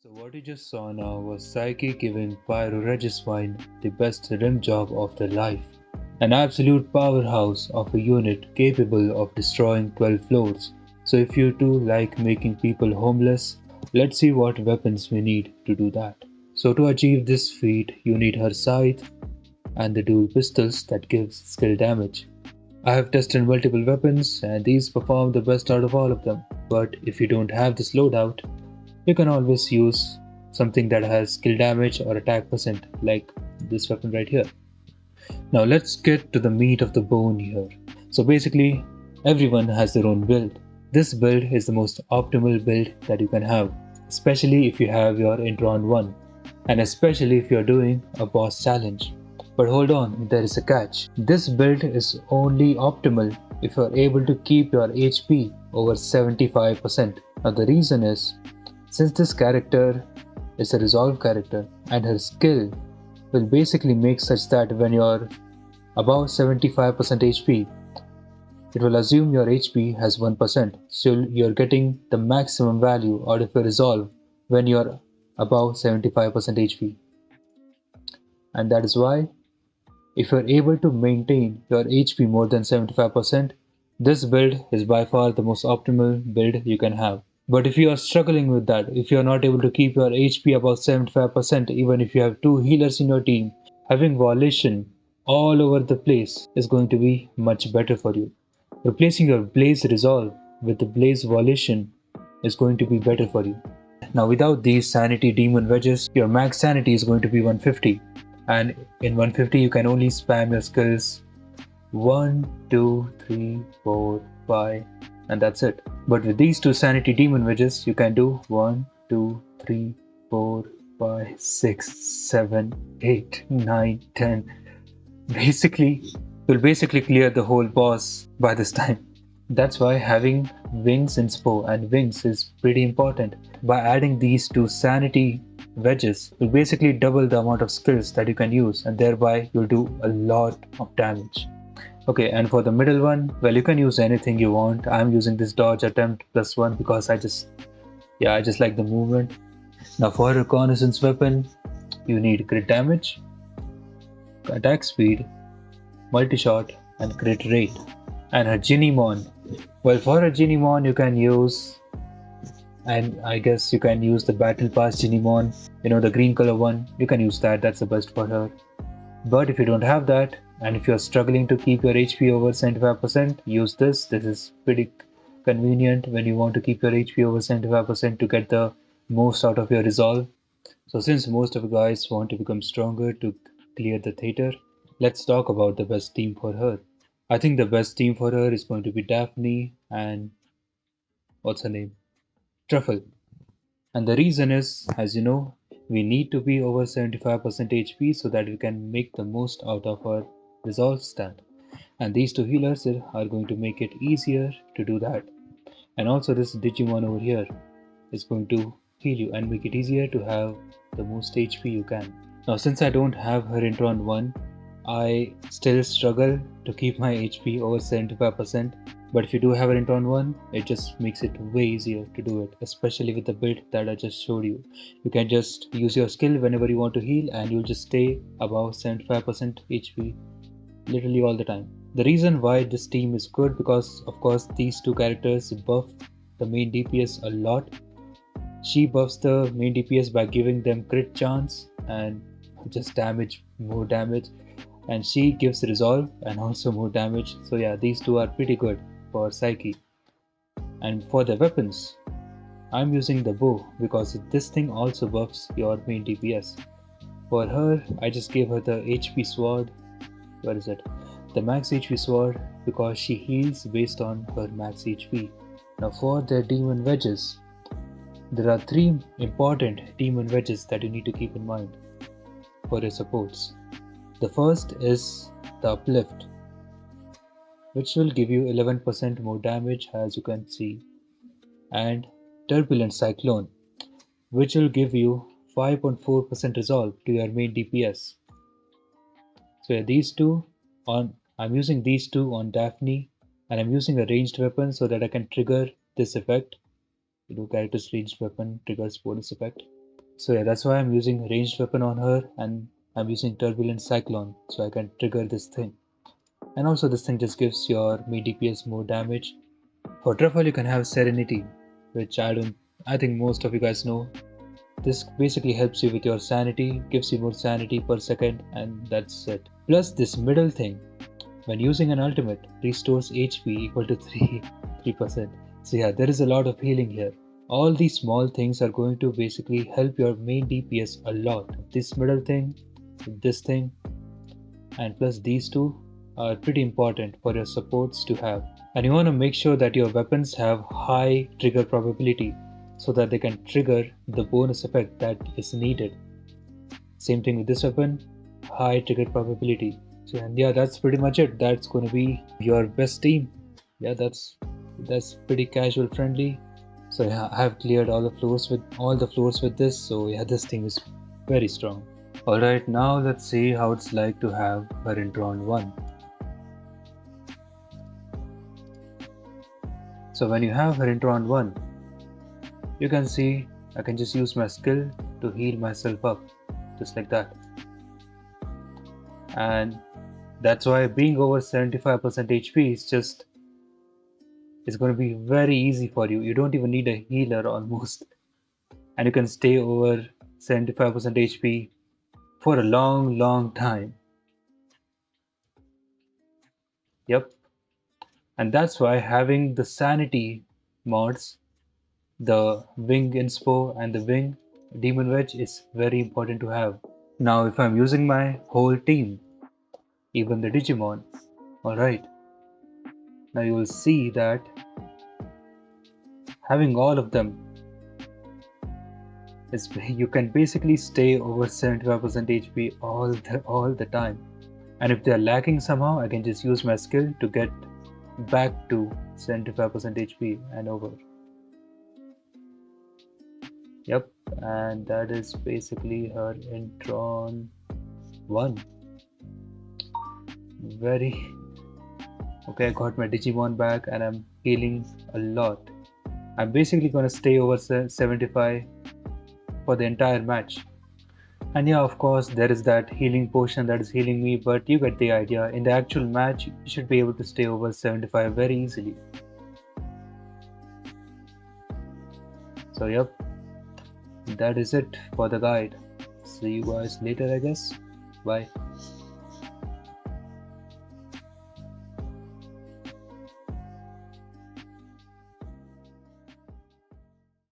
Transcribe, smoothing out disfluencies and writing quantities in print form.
So what you just saw now was Psyche giving Pyro Regiswine the best rim job of their life. An absolute powerhouse of a unit capable of destroying 12 floors. So if you too like making people homeless, let's see what weapons we need to do that. So to achieve this feat, you need her scythe and the dual pistols that gives skill damage. I have tested multiple weapons and these perform the best out of all of them. But if you don't have this loadout, you can always use something that has skill damage or attack percent like this weapon right here. Now let's get to the meat of the bone here. So basically everyone has their own build. This build is the most optimal build that you can have, especially if you have your Intron 1 and especially if you're doing a boss challenge. But hold on, there is a catch. This build is only optimal if you're able to keep your HP over 75%. Now the reason is, since this character is a resolve character and her skill will basically make such that when you're above 75% HP, it will assume your HP has 1%, so you're getting the maximum value out of your resolve when you're above 75% HP. And that is why, if you're able to maintain your HP more than 75%, this build is by far the most optimal build you can have. But if you are struggling with that, if you are not able to keep your HP above 75%, even if you have two healers in your team, having Volition all over the place is going to be much better for you. Replacing your Blaze Resolve with the Blaze Volition is going to be better for you. Now without these Sanity Demon Wedges, your max Sanity is going to be 150. And in 150 you can only spam your skills 1, 2, 3, 4, 5 and that's it. But with these two Sanity Demon Wedges, you can do 1, 2, 3, 4, 5, 6, 7, 8, 9, 10. Basically, you'll basically clear the whole boss by this time. That's why having wings in Spo and wings is pretty important. By adding these two Sanity Wedges, you'll basically double the amount of skills that you can use and thereby you'll do a lot of damage. Okay, and for the middle one, well, you can use anything you want. I'm using this dodge attempt +1 because I just like the movement. Now for reconnaissance weapon, you need crit damage, attack speed, multi-shot, and crit rate. And her Ginimon, well, for her Ginimon you can use, and I guess you can use the battle pass Ginimon, the green color one, you can use that, that's the best for her. But if you don't have that, and if you're struggling to keep your HP over 75%, use this. This is pretty convenient when you want to keep your HP over 75% to get the most out of your resolve. So since most of you guys want to become stronger to clear the theater, let's talk about the best team for her. I think the best team for her is going to be Daphne and what's her name? Truffle. And the reason is, as you know, we need to be over 75% HP so that we can make the most out of our resolve stat. And these two healers are going to make it easier to do that. And also this Digimon over here is going to heal you and make it easier to have the most HP you can. Now since I don't have her Intron 1, I still struggle to keep my HP over 75%. But if you do have an Intron 1, it just makes it way easier to do it, especially with the build that I just showed you. You can just use your skill whenever you want to heal and you'll just stay above 75% HP literally all the time. The reason why this team is good because of course these two characters buff the main DPS a lot. She buffs the main DPS by giving them crit chance and just more damage, and she gives resolve and also more damage. So yeah, these two are pretty good for Psyche. And for the weapons, I'm using the bow because this thing also buffs your main DPS. For her, I just gave her the HP sword. Where is it? The max HP sword because she heals based on her max HP. Now for the demon wedges, there are 3 important demon wedges that you need to keep in mind for your supports. The first is the uplift, which will give you 11% more damage as you can see, and turbulent cyclone, which will give you 5.4% resolve to your main DPS. So yeah, I'm using these two on Daphne, and I'm using a ranged weapon so that I can trigger this effect. Character's ranged weapon triggers bonus effect. So yeah, that's why I'm using ranged weapon on her, and I'm using Turbulent Cyclone so I can trigger this thing. And also this thing just gives your me DPS more damage. For Truffle you can have Serenity, which I think most of you guys know. This basically helps you with your sanity, gives you more sanity per second, and that's it. Plus this middle thing, when using an ultimate, restores HP equal to 3%. So yeah, there is a lot of healing here. All these small things are going to basically help your main DPS a lot. This middle thing, this thing, and plus these two are pretty important for your supports to have. And you want to make sure that your weapons have high trigger probability so that they can trigger the bonus effect that is needed. Same thing with this weapon, high trigger probability. So and yeah, that's pretty much it. That's gonna be your best team. Yeah, that's pretty casual friendly. So yeah, I have cleared all the floors with this. So yeah, this thing is very strong. Alright, now let's see how it's like to have her Intron 1. So when you have her Intron 1, you can see I can just use my skill to heal myself up, just like that. And that's why being over 75% HP is going to be very easy for you. You don't even need a healer almost. And you can stay over 75% HP for a long time. Yep. And that's why having the sanity mods, the wing inspo and the wing demon wedge is very important to have. Now if I'm using my whole team, even the Digimon, alright, now you will see that having all of them is you can basically stay over 75% HP all the time. And if they're lacking somehow, I can just use my skill to get back to 75% HP and over. Yep, and that is basically her Intron 1. Very okay. I got my Digimon back and I'm healing a lot. I'm basically gonna stay over 75 for the entire match. And yeah, of course, there is that healing potion that is healing me, but you get the idea. In the actual match, you should be able to stay over 75 very easily. So yep, that is it for the guide. See you guys later, I guess. Bye.